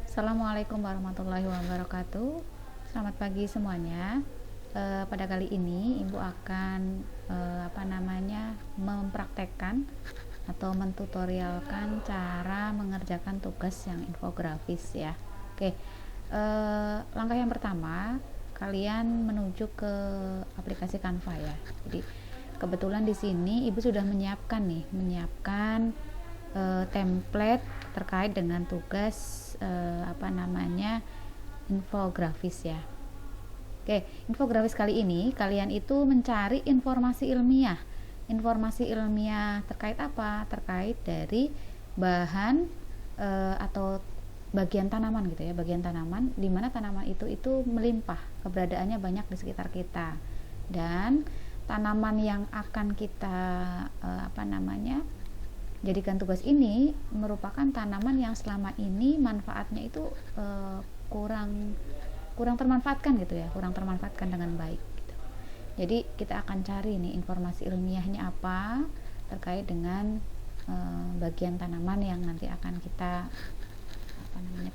Assalamualaikum warahmatullahi wabarakatuh. Selamat pagi semuanya. Pada kali ini Ibu akan mempraktekkan atau mentutorialkan cara mengerjakan tugas yang infografis ya. Oke. Langkah yang pertama, kalian menuju ke aplikasi Canva ya. Jadi kebetulan di sini Ibu sudah menyiapkan template terkait dengan tugas infografis ya. Oke, infografis kali ini kalian itu mencari informasi ilmiah. Informasi ilmiah terkait apa? Terkait dari bahan atau bagian tanaman gitu ya, bagian tanaman di mana tanaman itu melimpah, keberadaannya banyak di sekitar kita. Dan tanaman yang akan kita jadikan tugas ini merupakan tanaman yang selama ini manfaatnya itu kurang termanfaatkan gitu ya, kurang termanfaatkan dengan baik gitu. Jadi kita akan cari nih informasi ilmiahnya apa terkait dengan bagian tanaman yang nanti akan kita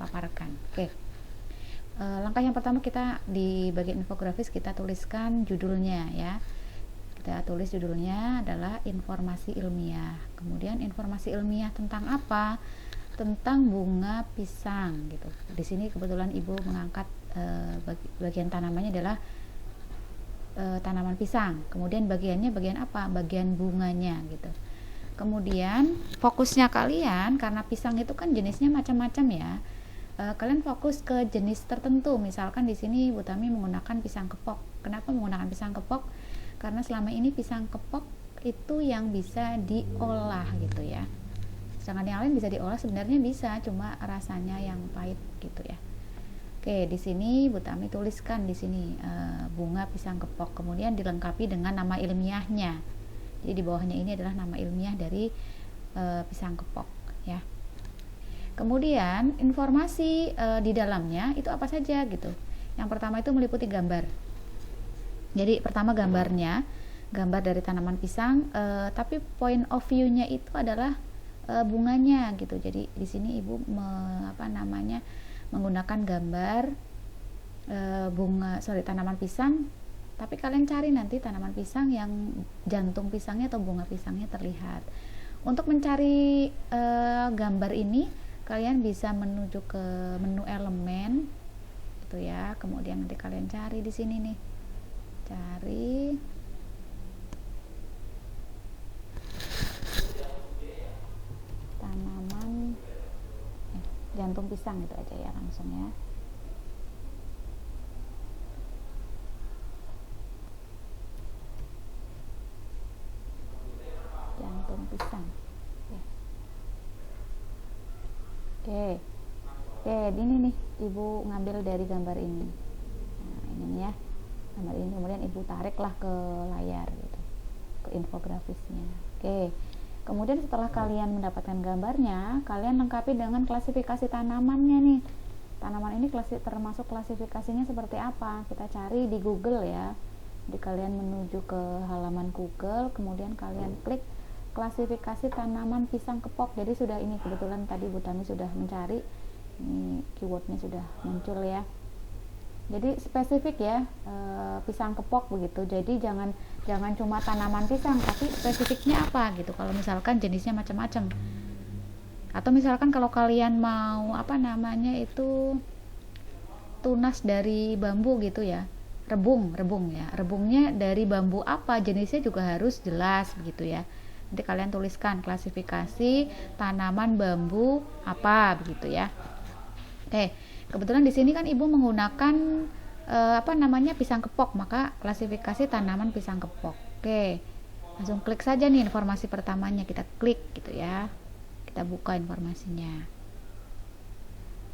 paparkan. Oke. Langkah yang pertama, kita di bagian infografis kita tuliskan judulnya ya. Kita tulis judulnya adalah informasi ilmiah. Kemudian informasi ilmiah tentang apa? Tentang bunga pisang gitu. Di sini kebetulan Ibu mengangkat bagian tanamannya adalah tanaman pisang. Kemudian bagian apa? Bagian bunganya gitu. Kemudian fokusnya kalian, karena pisang itu kan jenisnya macam-macam ya. Kalian fokus ke jenis tertentu. Misalkan di sini Bu Tami menggunakan pisang kepok. Kenapa menggunakan pisang kepok? Karena selama ini pisang kepok itu yang bisa diolah gitu ya. Sedangkan yang lain bisa diolah, sebenarnya bisa, cuma rasanya yang pahit gitu ya. Oke, di sini Bu Tami tuliskan di sini bunga pisang kepok, kemudian dilengkapi dengan nama ilmiahnya. Jadi di bawahnya ini adalah nama ilmiah dari pisang kepok ya. Kemudian informasi di dalamnya itu apa saja gitu. Yang pertama itu meliputi gambar. Jadi pertama gambar dari tanaman pisang, tapi point of view-nya itu adalah bunganya gitu. Jadi di sini Ibu menggunakan gambar tanaman pisang, tapi kalian cari nanti tanaman pisang yang jantung pisangnya atau bunga pisangnya terlihat. Untuk mencari gambar ini, kalian bisa menuju ke menu elemen gitu ya. Kemudian nanti kalian cari di sini nih. Cari tanaman jantung pisang, itu aja ya langsung ya. Jantung pisang ya. Oke, ini nih Ibu ngambil dari gambar ini. Nah, ini nih ya, gambar ini, kemudian Ibu tariklah ke layar gitu, ke infografisnya. Oke, kemudian setelah kalian mendapatkan gambarnya, kalian lengkapi dengan klasifikasi tanamannya nih. Tanaman ini termasuk klasifikasinya seperti apa? Kita cari di Google ya. Jadi kalian menuju ke halaman Google, kemudian kalian klik klasifikasi tanaman pisang kepok. Jadi sudah, ini kebetulan tadi Bu Tami sudah mencari, ini keywordnya sudah muncul ya. Jadi spesifik ya, pisang kepok begitu. Jadi jangan cuma tanaman pisang, tapi spesifiknya apa gitu. Kalau misalkan jenisnya macam-macam, atau misalkan kalau kalian mau tunas dari bambu gitu ya, rebung ya, rebungnya dari bambu apa, jenisnya juga harus jelas begitu ya. Nanti kalian tuliskan klasifikasi tanaman bambu apa begitu ya. Oke, kebetulan di sini kan Ibu menggunakan pisang kepok, maka klasifikasi tanaman pisang kepok. Oke, langsung klik saja nih informasi pertamanya, kita klik gitu ya. Kita buka informasinya.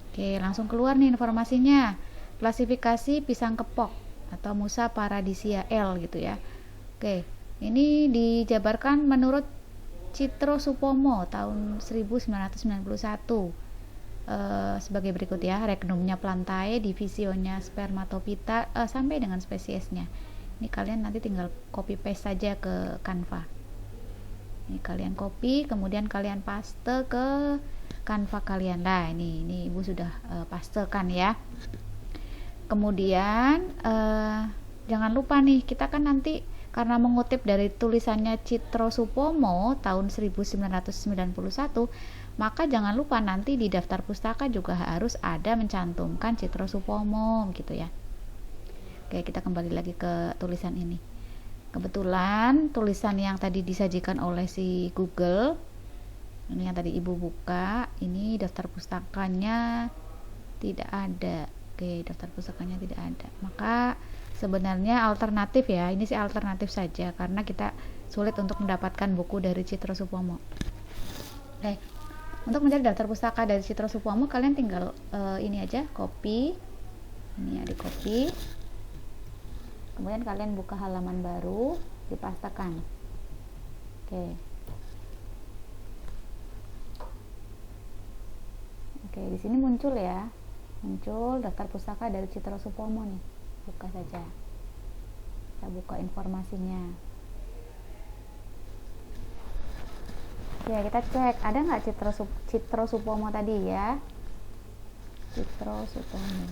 Oke, langsung keluar nih informasinya. Klasifikasi pisang kepok atau Musa paradisia L gitu ya. Oke, ini dijabarkan menurut Citro Supomo tahun 1991 sebagai berikut ya. Regnumnya plantae, divisionya spermatophyta sampai dengan spesiesnya. Ini kalian nanti tinggal copy paste saja ke Canva Ini kalian copy, kemudian kalian paste ke Canva kalian. Nah, ini Ibu sudah pastekan ya. Kemudian jangan lupa nih, kita kan nanti karena mengutip dari tulisannya Citro Supomo tahun 1991, maka jangan lupa nanti di daftar pustaka juga harus ada mencantumkan Citro Supomo gitu ya. Oke, kita kembali lagi ke tulisan ini. Kebetulan tulisan yang tadi disajikan oleh si Google, ini yang tadi Ibu buka, ini daftar pustakanya tidak ada. Oke, daftar pustakanya tidak ada. Maka sebenarnya alternatif ya, ini sih alternatif saja karena kita sulit untuk mendapatkan buku dari Citro Supomo. Oke, untuk mencari daftar pustaka dari Citro Supomo, kalian tinggal ini aja, copy. Ini ya, di copy. Kemudian kalian buka halaman baru, dipastekan. Oke, di sini muncul ya, muncul daftar pustaka dari Citro Supomo nih. Buka saja, kita buka informasinya. Oke, kita cek ada nggak Citro Supomo tadi ya, Citro Supomo,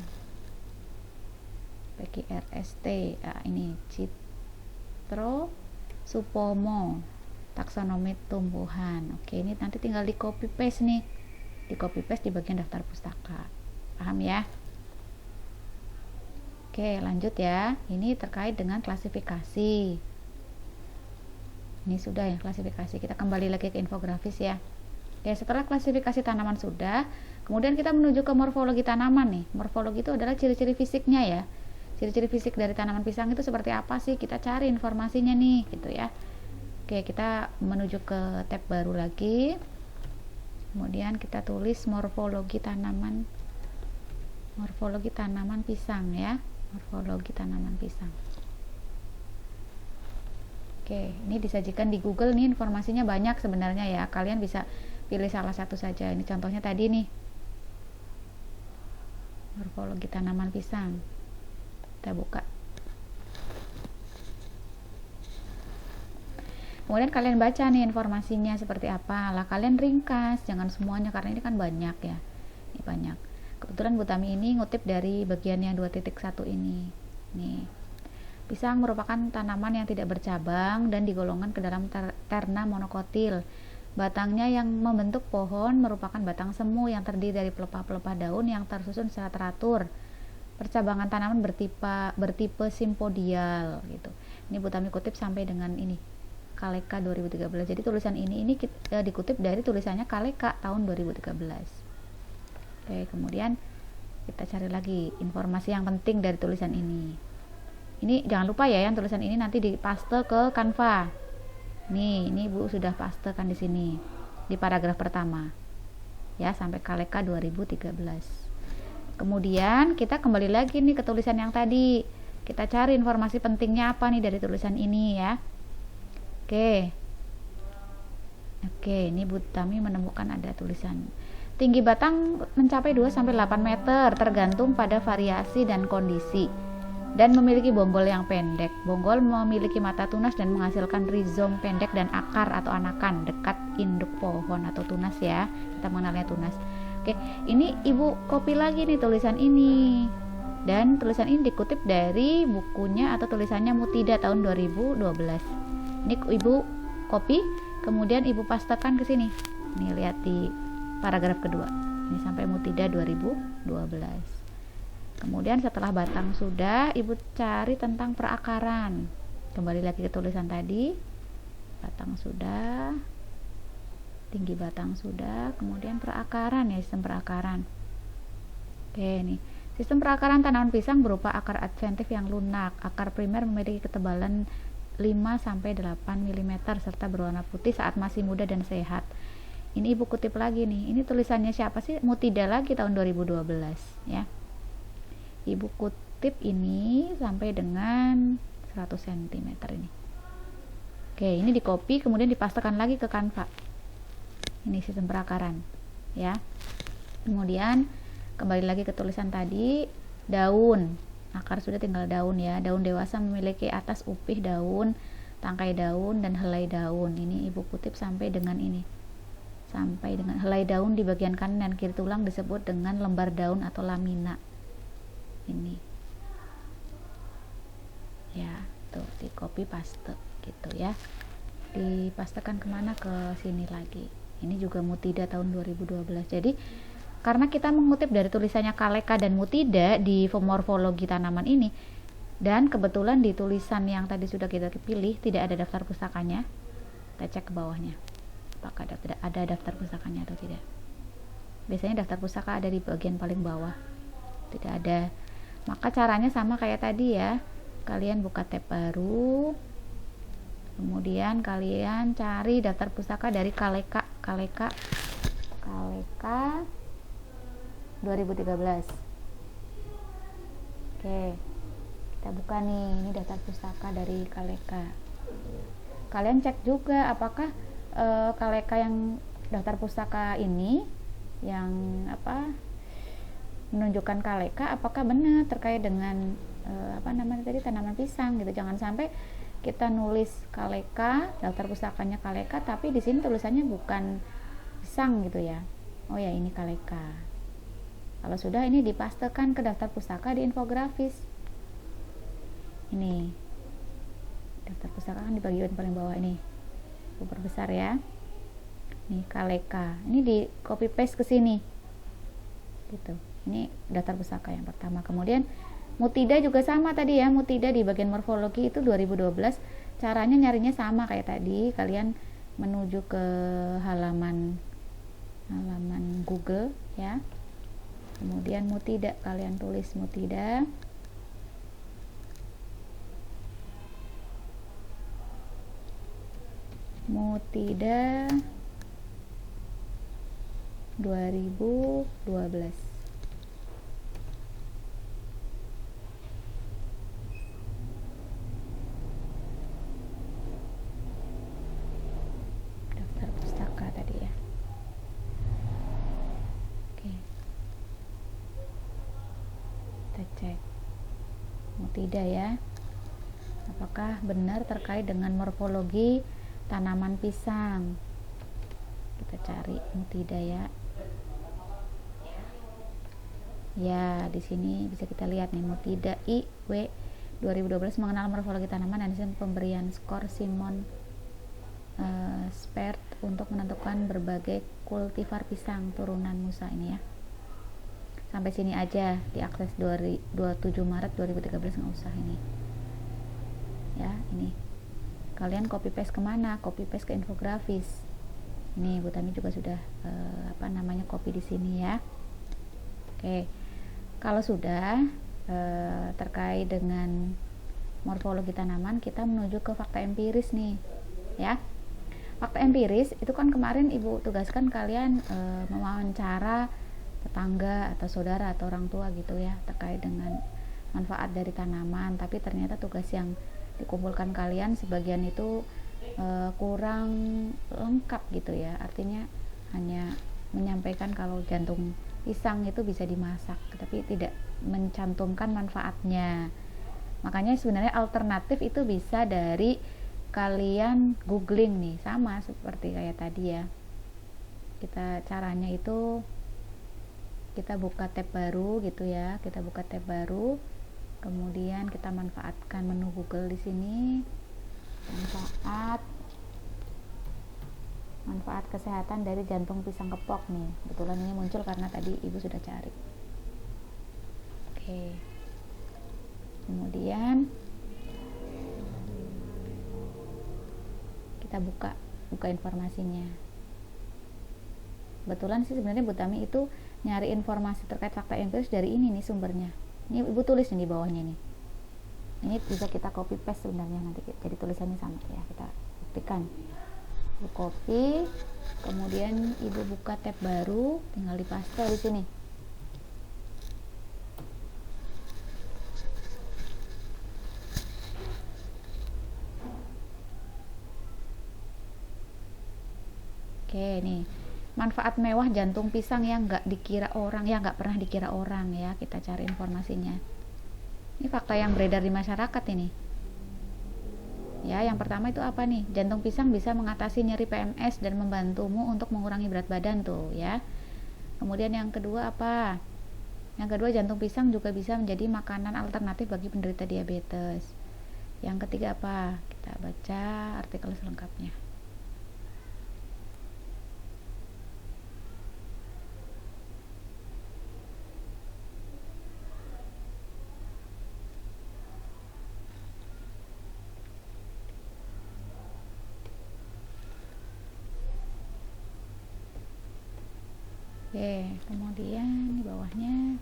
PQRST. Nah, ini Citro Supomo, taksonomi tumbuhan. Oke, ini nanti tinggal di copy paste nih, di copy paste di bagian daftar pustaka. Paham ya? Oke, lanjut ya. Ini terkait dengan klasifikasi. Ini sudah ya klasifikasi. Kita kembali lagi ke infografis ya. Oke, setelah klasifikasi tanaman sudah, kemudian kita menuju ke morfologi tanaman nih. Morfologi itu adalah ciri-ciri fisiknya ya. Ciri-ciri fisik dari tanaman pisang itu seperti apa sih? Kita cari informasinya nih, gitu ya. Oke, kita menuju ke tab baru lagi. Kemudian kita tulis morfologi tanaman pisang ya. Morfologi tanaman pisang. Oke, ini disajikan di Google nih, informasinya banyak sebenarnya ya. Kalian bisa pilih salah satu saja. Ini contohnya tadi nih. Morfologi tanaman pisang. Kita buka. Kemudian kalian baca nih informasinya seperti apa. Lah kalian ringkas, jangan semuanya karena ini kan banyak ya. Ini banyak. Kebetulan Bu Tami ini ngutip dari bagian yang 2.1 ini. Nih. Pisang merupakan tanaman yang tidak bercabang dan digolongkan ke dalam terna monokotil. Batangnya yang membentuk pohon merupakan batang semu yang terdiri dari pelepah-pelepah daun yang tersusun secara teratur. Percabangan tanaman bertipe simpodial gitu. Ini Bu Tami kutip sampai dengan ini. Kaleka 2013. Jadi tulisan ini dikutip dari tulisannya Kaleka tahun 2013. Oke, kemudian kita cari lagi informasi yang penting dari tulisan ini. Ini jangan lupa ya, yang tulisan ini nanti dipaste ke Canva. Ini Bu sudah pastekan di sini di paragraf pertama. Ya, sampai Kaleka 2013. Kemudian kita kembali lagi nih ke tulisan yang tadi. Kita cari informasi pentingnya apa nih dari tulisan ini ya. Oke, ini Bu Tami menemukan ada tulisan tinggi batang mencapai 2-8 meter tergantung pada variasi dan kondisi, dan memiliki bonggol yang pendek. Bonggol memiliki mata tunas dan menghasilkan rizom pendek dan akar atau anakan dekat induk pohon atau tunas ya. Kita mengenalnya tunas. Oke, ini Ibu copy lagi nih tulisan ini. Dan tulisan ini dikutip dari bukunya atau tulisannya Mutida tahun 2012. Ini Ibu copy, kemudian Ibu pastekan ke sini. Nih lihat di paragraf kedua. Ini sampai Mutida 2012. Kemudian setelah batang sudah, Ibu cari tentang perakaran. Kembali lagi ke tulisan tadi. Batang sudah, tinggi batang sudah, kemudian perakaran ya, sistem perakaran. Oke, nih. Sistem perakaran tanaman pisang berupa akar adventif yang lunak. Akar primer memiliki ketebalan 5-8 mm serta berwarna putih saat masih muda dan sehat. Ini Ibu kutip lagi nih. Ini tulisannya siapa sih? Mutida lagi tahun 2012 ya. Ibu kutip ini sampai dengan 100 cm ini. Oke, ini di copy kemudian dipastekan lagi ke Canva. Ini sistem perakaran ya. Kemudian kembali lagi ke tulisan tadi, daun. Akar sudah tinggal daun ya. Daun dewasa memiliki atas upih daun tangkai daun dan helai daun. Ini ibu kutip sampai dengan ini, sampai dengan helai daun di bagian kanan dan kiri tulang disebut dengan lembar daun atau lamina. Ini ya, tuh di copy paste gitu ya, dipastekan kemana, ke sini lagi. Ini juga Mutida tahun 2012. Jadi karena kita mengutip dari tulisannya Kaleka dan Mutida di morfologi tanaman ini, dan kebetulan di tulisan yang tadi sudah kita pilih tidak ada daftar pustakanya, kita cek ke bawahnya apakah ada daftar pustakanya atau tidak. Biasanya daftar pustaka ada di bagian paling bawah, tidak ada. Maka caranya sama kayak tadi ya, kalian buka tab baru, kemudian kalian cari daftar pustaka dari Kaleka 2013. Oke, kita buka nih, ini daftar pustaka dari Kaleka. Kalian cek juga apakah Kaleka yang daftar pustaka ini yang menunjukkan Kaleka apakah benar terkait dengan tadi tanaman pisang gitu. Jangan sampai kita nulis Kaleka, daftar pustakanya Kaleka, tapi di sini tulisannya bukan pisang gitu ya. Oh ya, ini Kaleka. Kalau sudah, ini dipastekan ke daftar pustaka di infografis. Ini daftar pustaka kan di bagian paling bawah ini, super besar ya. Nih Kaleka, ini di copy paste ke sini gitu. Ini daftar pustaka yang pertama. Kemudian Mutida juga sama tadi ya, Mutida di bagian morfologi itu 2012. Caranya nyarinya sama kayak tadi, kalian menuju ke halaman Google ya. Kemudian Mutida, kalian tulis Mutida. Mutida 2012. Daftar pustaka tadi ya. Oke. Kita cek Mutida ya. Apakah benar terkait dengan morfologi tanaman pisang? Kita cari Mutida ya. Ya, di sini bisa kita lihat nih, Mutida IW 2012 mengenal morfologi tanaman dan sistem pemberian skor Simon Spert untuk menentukan berbagai kultivar pisang turunan Musa ini ya. Sampai sini aja, diakses 27 Maret 2013, nggak usah ini. Ya, ini. Kalian copy paste kemana? Copy paste ke infografis. Ini Bu Tami juga sudah copy di sini ya. Oke. Kalau sudah terkait dengan morfologi tanaman, kita menuju ke fakta empiris nih ya. Fakta empiris itu kan kemarin Ibu tugaskan kalian mewawancara tetangga atau saudara atau orang tua gitu ya, terkait dengan manfaat dari tanaman. Tapi ternyata tugas yang dikumpulkan kalian sebagian itu kurang lengkap gitu ya. Artinya hanya menyampaikan kalau jantung pisang itu bisa dimasak, tapi tidak mencantumkan manfaatnya. Makanya sebenarnya alternatif itu bisa dari kalian googling nih, sama seperti kayak tadi ya. Caranya itu kita buka tab baru gitu ya, kita buka tab baru, kemudian kita manfaatkan menu Google di sini, manfaat kesehatan dari jantung pisang kepok nih. Kebetulan ini muncul karena tadi Ibu sudah cari. Oke. Kemudian kita buka informasinya. Kebetulan sih sebenarnya Bu Tami itu nyari informasi terkait fakta empiris dari ini nih sumbernya. Ini Ibu tulis nih di bawahnya nih. Ini bisa kita copy paste sebenarnya, nanti jadi tulisannya sama ya, kita buktikan. Ibu copy, kemudian Ibu buka tab baru, tinggal dipaste di sini. Oke, nih manfaat mewah jantung pisang yang nggak dikira orang, ya nggak pernah dikira orang ya. Kita cari informasinya. Ini fakta yang beredar di masyarakat ini. Ya, yang pertama itu apa nih? Jantung pisang bisa mengatasi nyeri PMS dan membantumu untuk mengurangi berat badan tuh ya. Kemudian yang kedua apa? Yang kedua, jantung pisang juga bisa menjadi makanan alternatif bagi penderita diabetes. Yang ketiga apa? Kita baca artikel selengkapnya. Oke, kemudian di bawahnya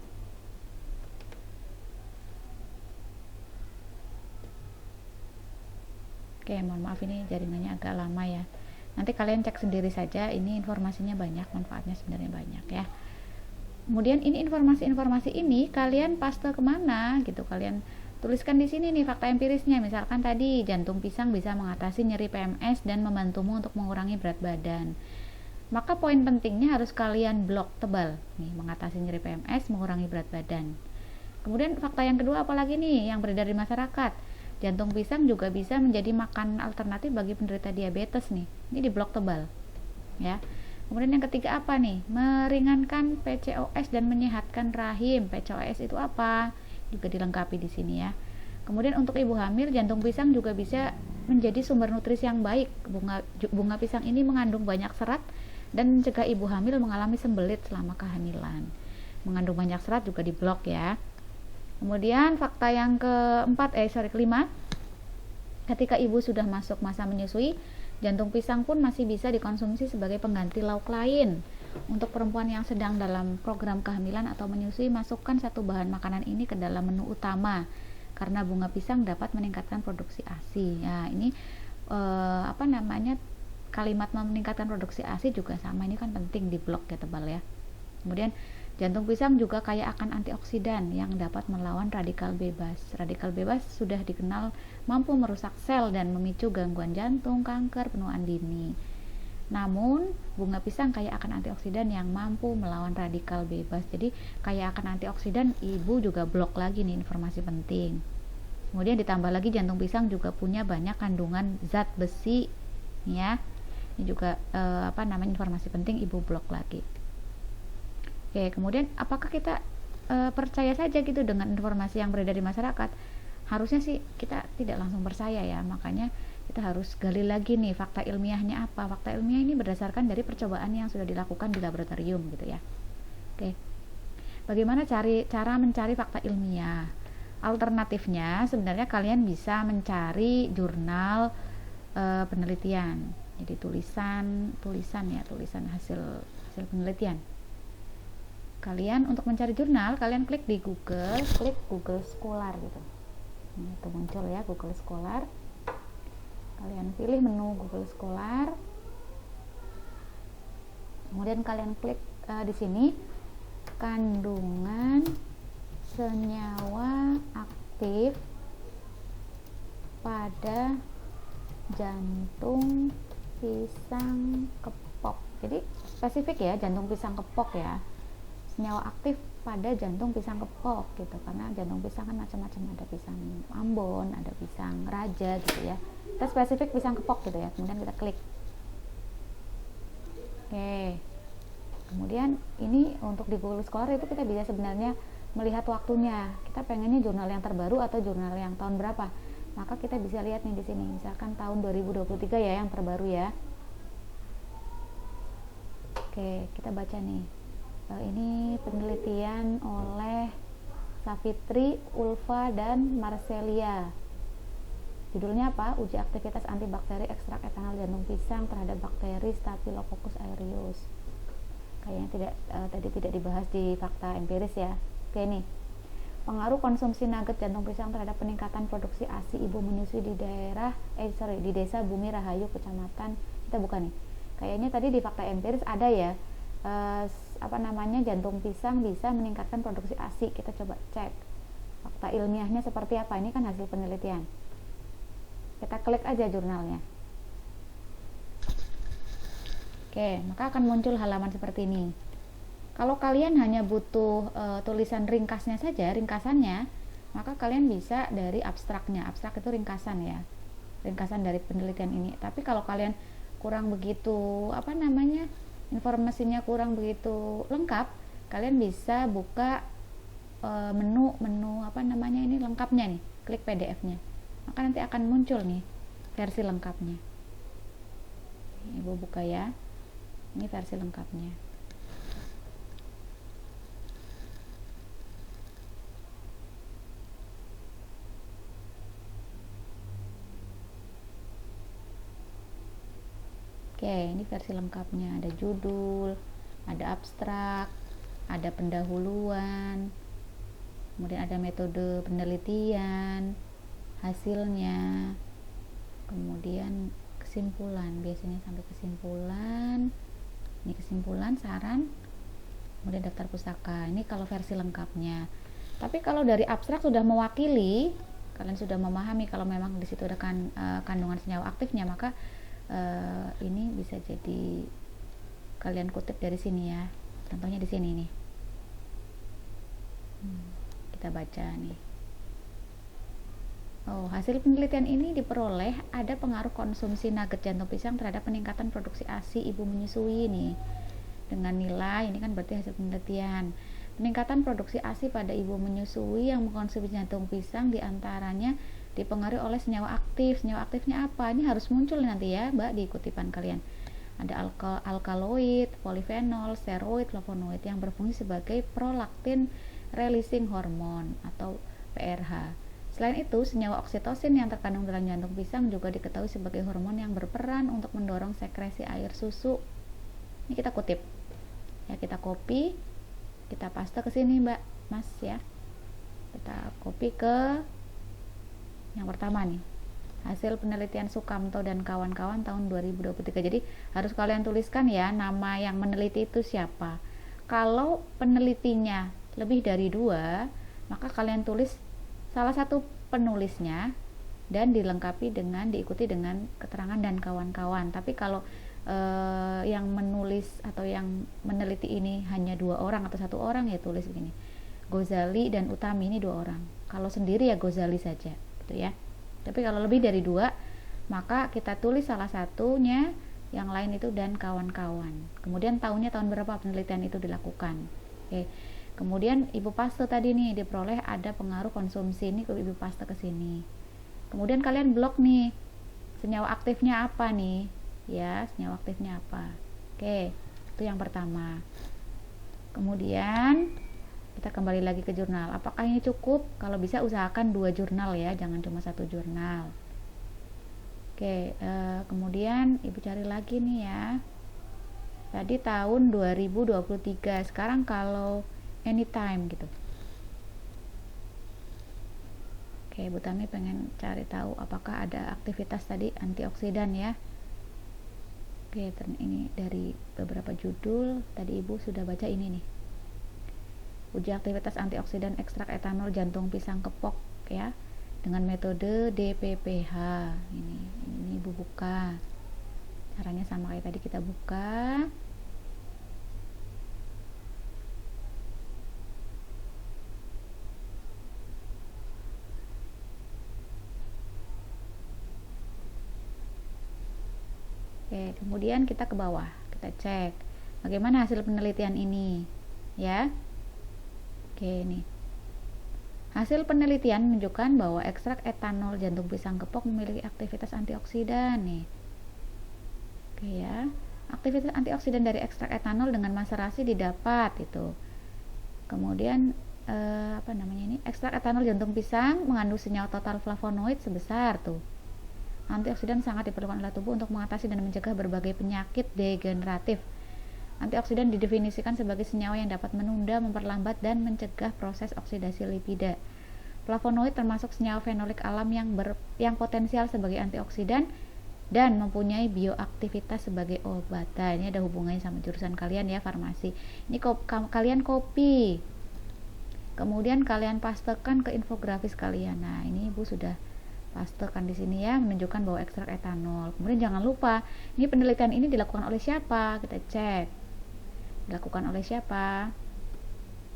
oke, mohon maaf ini jaringannya agak lama ya. Nanti kalian cek sendiri saja, ini informasinya banyak, manfaatnya sebenarnya banyak ya. Kemudian ini informasi-informasi ini kalian paste kemana gitu, kalian tuliskan di sini nih fakta empirisnya. Misalkan tadi jantung pisang bisa mengatasi nyeri PMS dan membantumu untuk mengurangi berat badan. Maka poin pentingnya harus kalian blok tebal nih, mengatasi nyeri PMS, mengurangi berat badan. Kemudian fakta yang kedua apalagi nih yang beredar di masyarakat, jantung pisang juga bisa menjadi makanan alternatif bagi penderita diabetes nih, ini di blok tebal ya. Kemudian yang ketiga apa nih, meringankan PCOS dan menyehatkan rahim. PCOS itu apa, juga dilengkapi di sini ya. Kemudian untuk ibu hamil, jantung pisang juga bisa menjadi sumber nutrisi yang baik. Bunga pisang ini mengandung banyak serat dan mencegah ibu hamil mengalami sembelit selama kehamilan. Mengandung banyak serat juga di blok ya. Kemudian fakta yang kelima, ketika ibu sudah masuk masa menyusui, jantung pisang pun masih bisa dikonsumsi sebagai pengganti lauk lain. Untuk perempuan yang sedang dalam program kehamilan atau menyusui, masukkan satu bahan makanan ini ke dalam menu utama karena bunga pisang dapat meningkatkan produksi ASI. Ya, ini kalimat meningkatkan produksi ASI juga sama, ini kan penting di blok ya tebal ya. Kemudian jantung pisang juga kaya akan antioksidan yang dapat melawan radikal bebas. Radikal bebas sudah dikenal mampu merusak sel dan memicu gangguan jantung, kanker, penuaan dini. Namun, bunga pisang kaya akan antioksidan yang mampu melawan radikal bebas. Jadi, kaya akan antioksidan, ibu juga blok lagi nih informasi penting. Kemudian ditambah lagi jantung pisang juga punya banyak kandungan zat besi ya. Ini juga informasi penting, ibu blok lagi. Oke, kemudian apakah kita percaya saja gitu dengan informasi yang beredar di masyarakat? Harusnya sih kita tidak langsung percaya ya, makanya kita harus gali lagi nih fakta ilmiahnya apa. Fakta ilmiah ini berdasarkan dari percobaan yang sudah dilakukan di laboratorium gitu ya. Oke, bagaimana cara mencari fakta ilmiah? Alternatifnya sebenarnya kalian bisa mencari jurnal penelitian. Jadi tulisan hasil penelitian. Kalian untuk mencari jurnal, kalian klik di Google, klik Google Scholar gitu. Nah, itu muncul ya Google Scholar. Kalian pilih menu Google Scholar. Kemudian kalian klik di sini kandungan senyawa aktif pada jantung pisang kepok. Jadi spesifik ya, jantung pisang kepok ya. Senyawa aktif pada jantung pisang kepok gitu, karena jantung pisang kan macam-macam, ada pisang Ambon, ada pisang Raja gitu ya. Kita spesifik pisang kepok gitu ya. Kemudian kita klik. Oke. Kemudian ini untuk di Google Scholar itu kita bisa sebenarnya melihat waktunya. Kita pengennya jurnal yang terbaru atau jurnal yang tahun berapa. Maka kita bisa lihat nih di sini, misalkan tahun 2023 ya yang terbaru ya. Oke, kita baca nih. Ini penelitian oleh Savitri, Ulfa, dan Marcelia. Judulnya apa? Uji aktivitas antibakteri ekstrak etanol jantung pisang terhadap bakteri Staphylococcus aureus. Kayaknya tadi tidak dibahas di fakta empiris ya. Oke nih. Pengaruh konsumsi nugget jantung pisang terhadap peningkatan produksi ASI ibu menyusui di desa Bumi Rahayu, kecamatan, kita buka nih. Kayaknya tadi di fakta empiris ada ya, jantung pisang bisa meningkatkan produksi ASI. Kita coba cek fakta ilmiahnya seperti apa. Ini kan hasil penelitian. Kita klik aja jurnalnya. Oke, maka akan muncul halaman seperti ini. Kalau kalian hanya butuh tulisan ringkasnya saja, ringkasannya, maka kalian bisa dari abstraknya. Abstrak itu ringkasan ya. ringkasan dari penelitian ini. Tapi kalau kalian kurang begitu informasinya kurang begitu lengkap, kalian bisa buka menu ini lengkapnya nih, klik PDF-nya, maka nanti akan muncul nih versi lengkapnya. Ibu buka ya, ini versi lengkapnya. Oke, ini versi lengkapnya, ada judul, ada abstrak, ada pendahuluan, kemudian ada metode penelitian, hasilnya, kemudian kesimpulan, biasanya sampai kesimpulan. Ini kesimpulan, saran, kemudian daftar pustaka. Ini kalau versi lengkapnya. Tapi kalau dari abstrak sudah mewakili, kalian sudah memahami kalau memang di situ ada kandungan senyawa aktifnya, maka ini bisa jadi kalian kutip dari sini ya. Contohnya di sini nih. Kita baca nih. Hasil penelitian ini diperoleh ada pengaruh konsumsi nugget jantung pisang terhadap peningkatan produksi ASI ibu menyusui nih. Dengan nilai, ini kan berarti hasil penelitian. Peningkatan produksi ASI pada ibu menyusui yang mengkonsumsi jantung pisang diantaranya dipengaruhi oleh senyawa aktif. Senyawa aktifnya apa? Ini harus muncul nanti ya, Mbak, di kutipan kalian. Ada alkaloid, polifenol, steroid, flavonoid yang berfungsi sebagai prolaktin releasing hormone atau PRH. Selain itu, senyawa oksitosin yang terkandung dalam jantung pisang juga diketahui sebagai hormon yang berperan untuk mendorong sekresi air susu. Ini kita kutip. Ya, kita copy, kita paste ke sini, Mbak, Mas ya. Kita copy ke yang pertama nih, hasil penelitian Sukamto dan kawan-kawan tahun 2023. Jadi harus kalian tuliskan ya, nama yang meneliti itu siapa. Kalau penelitinya lebih dari 2, maka kalian tulis salah satu penulisnya dan diikuti dengan keterangan dan kawan-kawan. Tapi kalau yang menulis atau yang meneliti ini hanya 2 orang atau 1 orang, ya tulis begini, Ghazali dan Utami, ini 2 orang. Kalau sendiri ya Ghazali saja gitu ya. Tapi kalau lebih dari 2, maka kita tulis salah satunya, yang lain itu dan kawan-kawan. Kemudian tahunnya tahun berapa penelitian itu dilakukan. Oke. Kemudian ibu paste tadi nih diperoleh ada pengaruh konsumsi, ini ibu paste ke sini. Kemudian kalian blok nih, senyawa aktifnya apa nih? Ya, senyawa aktifnya apa? Oke, itu yang pertama. Kemudian kita kembali lagi ke jurnal. Apakah ini cukup? Kalau bisa usahakan 2 jurnal ya, jangan cuma 1 jurnal. Oke, kemudian ibu cari lagi nih ya. Tadi tahun 2023, sekarang kalau anytime gitu. Oke, Bu Tami pengen cari tahu apakah ada aktivitas tadi antioksidan ya. Oke, ini dari beberapa judul tadi ibu sudah baca ini nih. Uji aktivitas antioksidan ekstrak etanol jantung pisang kepok ya dengan metode DPPH. Ini ibu buka. Caranya sama kayak tadi, kita buka. Oke, kemudian kita ke bawah, kita cek bagaimana hasil penelitian ini ya. Oke, nih hasil penelitian menunjukkan bahwa ekstrak etanol jantung pisang kepok memiliki aktivitas antioksidan nih. Oke ya, aktivitas antioksidan dari ekstrak etanol dengan maserasi didapat itu. Kemudian ekstrak etanol jantung pisang mengandung senyawa total flavonoid sebesar tuh. Antioksidan sangat diperlukan oleh tubuh untuk mengatasi dan mencegah berbagai penyakit degeneratif. Antioksidan didefinisikan sebagai senyawa yang dapat menunda, memperlambat, dan mencegah proses oksidasi lipida. Flavonoid termasuk senyawa fenolik alam yang potensial sebagai antioksidan dan mempunyai bioaktivitas sebagai obat. Nah, ini ada hubungannya sama jurusan kalian ya, farmasi. Ini kalian copy, kemudian kalian pastekan ke infografis kalian. Nah, ini ibu sudah pastekan di sini ya, menunjukkan bahwa ekstrak etanol. Kemudian jangan lupa, ini penelitian ini dilakukan oleh siapa? Kita cek. Dilakukan oleh siapa?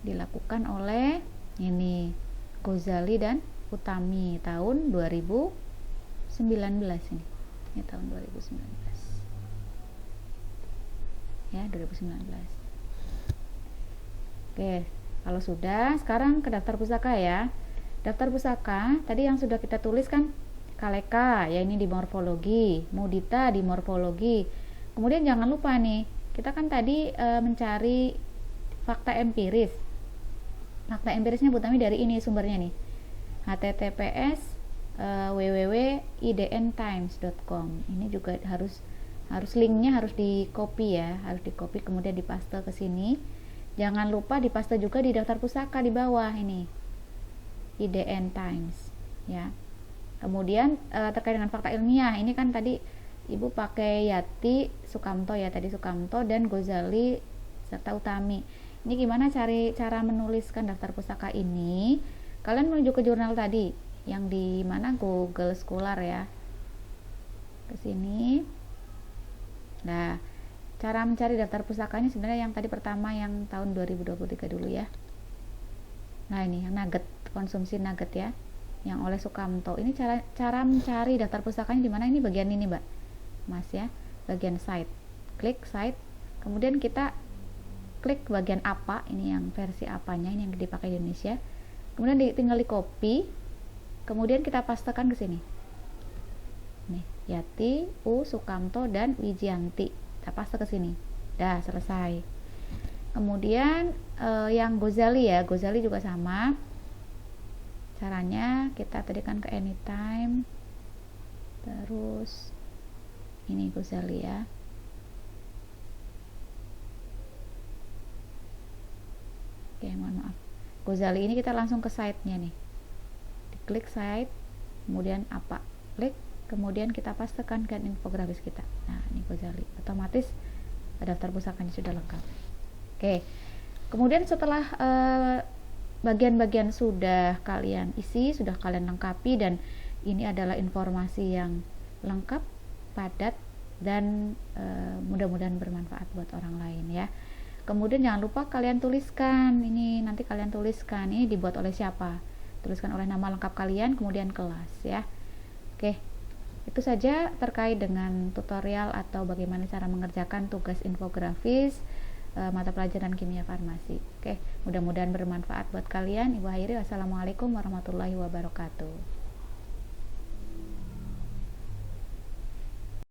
Dilakukan oleh ini Ghazali dan Utami tahun 2023. ini tahun 2019 ya, 2019. Oke, kalau sudah, sekarang ke daftar pusaka ya. Daftar pusaka tadi yang sudah kita tulis kan, Kaleka ya, ini di morfologi, Mudita di morfologi. Kemudian jangan lupa nih, kita kan tadi mencari fakta empiris. Fakta empirisnya Bu Tami dari ini sumbernya nih, https www.idntimes.com. Ini juga harus linknya harus di copy ya, harus di copy kemudian dipaste ke sini. Jangan lupa dipaste juga di daftar pusaka di bawah ini, IDN Times ya. Kemudian terkait dengan fakta ilmiah, ini kan tadi Ibu pakai Yati, Sukamto ya, tadi Sukamto dan Ghazali serta Utami. Ini gimana cara menuliskan daftar pusaka ini? Kalian menuju ke jurnal tadi yang di mana, Google Scholar ya, ke sini. Nah, cara mencari daftar pusakanya sebenarnya yang tadi pertama, yang tahun 2023 dulu ya. Nah, ini yang nugget, konsumsi nugget ya, yang oleh Sukamto. Ini cara mencari daftar pusakanya di mana? Ini bagian ini, Mbak Mas ya, bagian site. Klik site, kemudian kita klik bagian apa, ini yang versi apanya, ini yang dipakai di Indonesia. Kemudian tinggal di copy, kemudian kita pastekan ke sini. Nih, Yati, Sukamto dan Wijianti. Kita paste ke sini. Dah selesai. Kemudian yang Ghazali ya, Ghazali juga sama. Caranya kita tadi kan ke anytime. Terus ini Ghazali ya. Oke, mohon maaf. Ghazali ini kita langsung ke site-nya nih. Diklik site, kemudian apa? Klik, kemudian kita pastekan ke infografis kita. Nah, ini Ghazali. Otomatis daftar pusakanya sudah lengkap. Oke. Kemudian setelah bagian-bagian sudah kalian isi, sudah kalian lengkapi, dan ini adalah informasi yang lengkap, padat, dan mudah-mudahan bermanfaat buat orang lain ya. Kemudian jangan lupa kalian tuliskan, ini nanti kalian tuliskan ini dibuat oleh siapa, tuliskan oleh nama lengkap kalian, kemudian kelas ya. Oke, itu saja terkait dengan tutorial atau bagaimana cara mengerjakan tugas infografis mata pelajaran kimia farmasi. Oke, mudah-mudahan bermanfaat buat kalian. Ibu akhiri, wassalamualaikum warahmatullahi wabarakatuh.